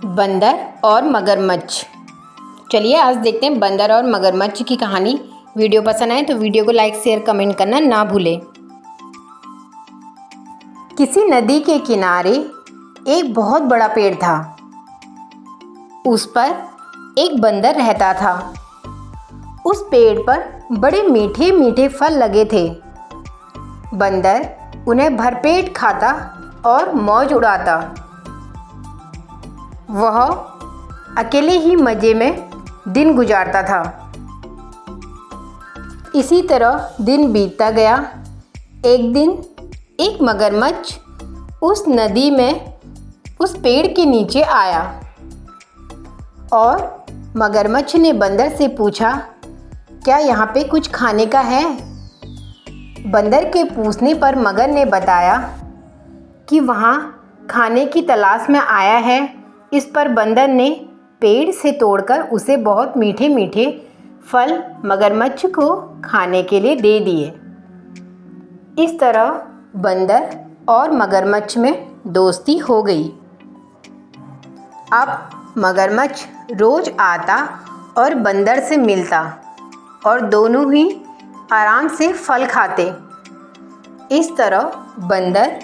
बंदर और मगरमच्छ। चलिए आज देखते हैं बंदर और मगरमच्छ की कहानी। वीडियो पसंद आए तो वीडियो को लाइक शेयर कमेंट करना ना भूलें। किसी नदी के किनारे एक बहुत बड़ा पेड़ था। उस पर एक बंदर रहता था। उस पेड़ पर बड़े मीठे मीठे फल लगे थे। बंदर उन्हें भरपेट खाता और मौज उड़ाता। वह अकेले ही मज़े में दिन गुजारता था। इसी तरह दिन बीतता गया। एक दिन एक मगरमच्छ उस नदी में उस पेड़ के नीचे आया और मगरमच्छ ने बंदर से पूछा, क्या यहाँ पे कुछ खाने का है? बंदर के पूछने पर मगर ने बताया कि वहाँ खाने की तलाश में आया है। इस पर बंदर ने पेड़ से तोड़कर उसे बहुत मीठे मीठे फल मगरमच्छ को खाने के लिए दे दिए। इस तरह बंदर और मगरमच्छ में दोस्ती हो गई। अब मगरमच्छ रोज़ आता और बंदर से मिलता और दोनों ही आराम से फल खाते। इस तरह बंदर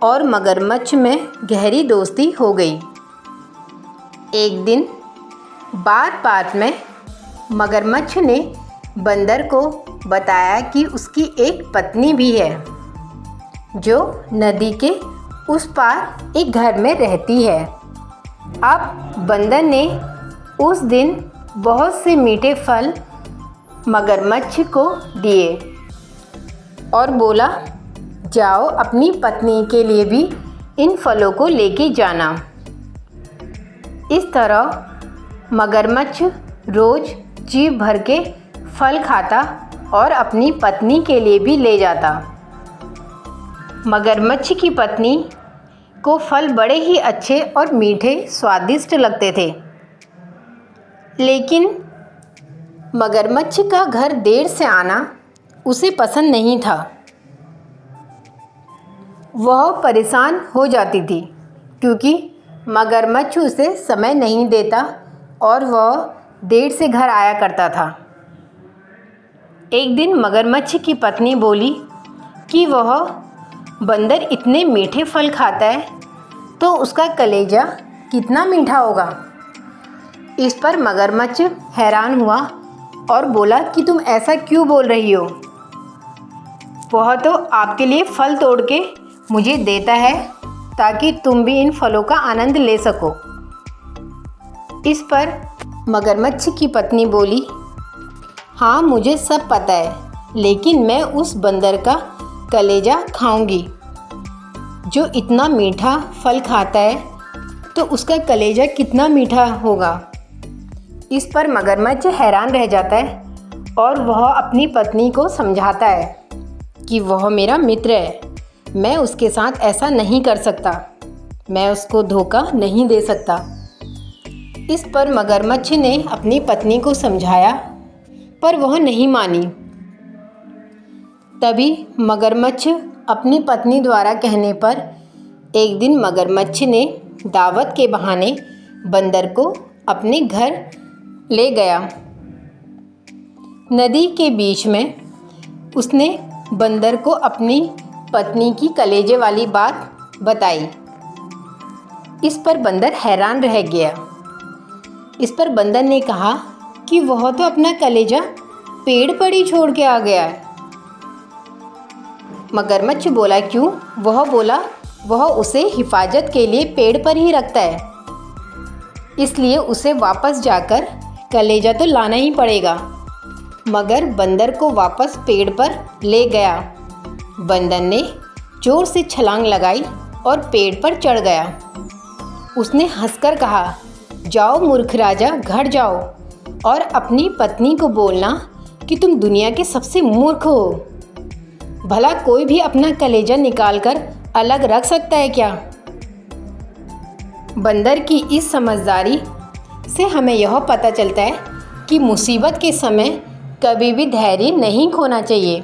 और मगरमच्छ में गहरी दोस्ती हो गई। एक दिन बात में मगरमच्छ ने बंदर को बताया कि उसकी एक पत्नी भी है जो नदी के उस पार एक घर में रहती है। अब बंदर ने उस दिन बहुत से मीठे फल मगरमच्छ को दिए और बोला, जाओ अपनी पत्नी के लिए भी इन फलों को लेके जाना। इस तरह मगरमच्छ रोज़ जी भर के फल खाता और अपनी पत्नी के लिए भी ले जाता। मगरमच्छ की पत्नी को फल बड़े ही अच्छे और मीठे स्वादिष्ट लगते थे। लेकिन मगरमच्छ का घर देर से आना उसे पसंद नहीं था। वह परेशान हो जाती थी क्योंकि मगरमच्छ उसे समय नहीं देता और वह देर से घर आया करता था। एक दिन मगरमच्छ की पत्नी बोली कि वह बंदर इतने मीठे फल खाता है तो उसका कलेजा कितना मीठा होगा। इस पर मगरमच्छ हैरान हुआ और बोला कि तुम ऐसा क्यों बोल रही हो? वह तो आपके लिए फल तोड़ के मुझे देता है ताकि तुम भी इन फलों का आनंद ले सको। इस पर मगरमच्छ की पत्नी बोली, हाँ मुझे सब पता है, लेकिन मैं उस बंदर का कलेजा खाऊंगी जो इतना मीठा फल खाता है, तो उसका कलेजा कितना मीठा होगा। इस पर मगरमच्छ हैरान रह जाता है और वह अपनी पत्नी को समझाता है कि वह मेरा मित्र है, मैं उसके साथ ऐसा नहीं कर सकता, मैं उसको धोखा नहीं दे सकता। इस पर मगरमच्छ ने अपनी पत्नी को समझाया पर वह नहीं मानी। तभी मगरमच्छ अपनी पत्नी द्वारा कहने पर एक दिन मगरमच्छ ने दावत के बहाने बंदर को अपने घर ले गया। नदी के बीच में उसने बंदर को अपनी पत्नी की कलेजे वाली बात बताई। इस पर बंदर हैरान रह गया। इस पर बंदर ने कहा कि वह तो अपना कलेजा पेड़ पर ही छोड़ के आ गया है। मगरमच्छ बोला, क्यों? वह बोला, वह उसे हिफाजत के लिए पेड़ पर ही रखता है, इसलिए उसे वापस जाकर कलेजा तो लाना ही पड़ेगा। मगर बंदर को वापस पेड़ पर ले गया। बंदर ने जोर से छलांग लगाई और पेड़ पर चढ़ गया। उसने हंसकर कहा, जाओ मूर्ख राजा, घर जाओ और अपनी पत्नी को बोलना कि तुम दुनिया के सबसे मूर्ख हो। भला कोई भी अपना कलेजा निकालकर अलग रख सकता है क्या? बंदर की इस समझदारी से हमें यह पता चलता है कि मुसीबत के समय कभी भी धैर्य नहीं खोना चाहिए।